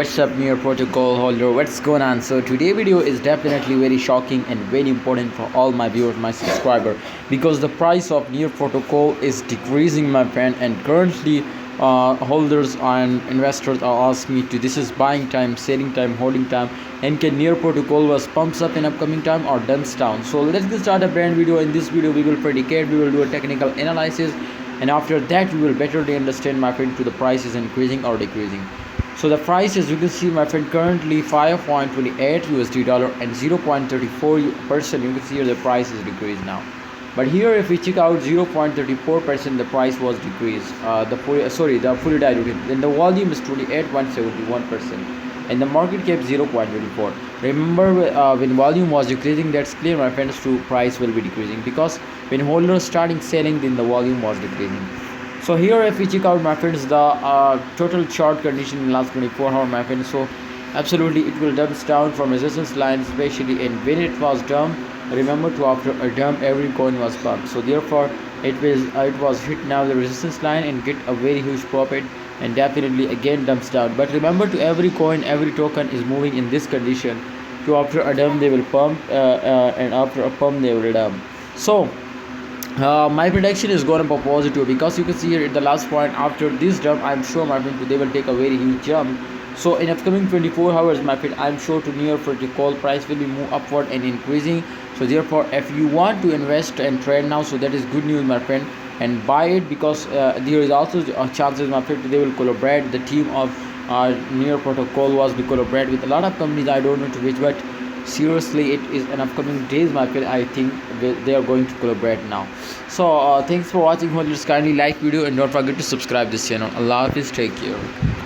what's up near protocol holder, what's going on? So today video is definitely very shocking and very important for all my viewers, my subscriber, because the price of near protocol is decreasing, my friend, and currently holders and investors are asking me to this is buying time, selling time, holding time, and can near protocol was pumps up in upcoming time or dumps down. So let's get started a brand video. In this video we will predicate, we will do a technical analysis, and after that we will better understand, my friend, to the price is increasing or decreasing. So the price, as you can see, my friend, currently 5.28 USD dollar and 0.34%. You can see here the price is decreased now. But here if we check out 0.34%, the price was decreased. The fully diluted. Then the volume is 28.71%. And the market cap 0.24. Remember, when volume was decreasing, that's clear, my friends, to price will be decreasing, because when holders starting selling, then the volume was decreasing. So here if we check out, my friends, the total chart condition in last 24 hours, my friends, so absolutely it will dump down from resistance line especially, and when it was dump, remember to after a dump every coin was pumped. So therefore it was hit now the resistance line and get a very huge profit, and definitely again dumps down. But remember, to every coin, every token is moving in this condition. To after a dump they will pump, and after a pump they will dump. So my prediction is going to be positive, because you can see here at the last point, after this jump, I'm sure, my friend, they will take a very huge jump. So in upcoming 24 hours, my friend, I'm sure to near protocol price will be move upward and increasing. So therefore if you want to invest and trade now, so that is good news, my friend, and buy it, because there is also chances, my friend, they will collaborate. The team of near protocol was to collaborate with a lot of companies, I don't know to which, but seriously it is in upcoming days, my friend, I think they are going to collaborate now. So thanks for watching. Holders, kindly like video and don't forget to subscribe this channel. Allah Hafiz, take care.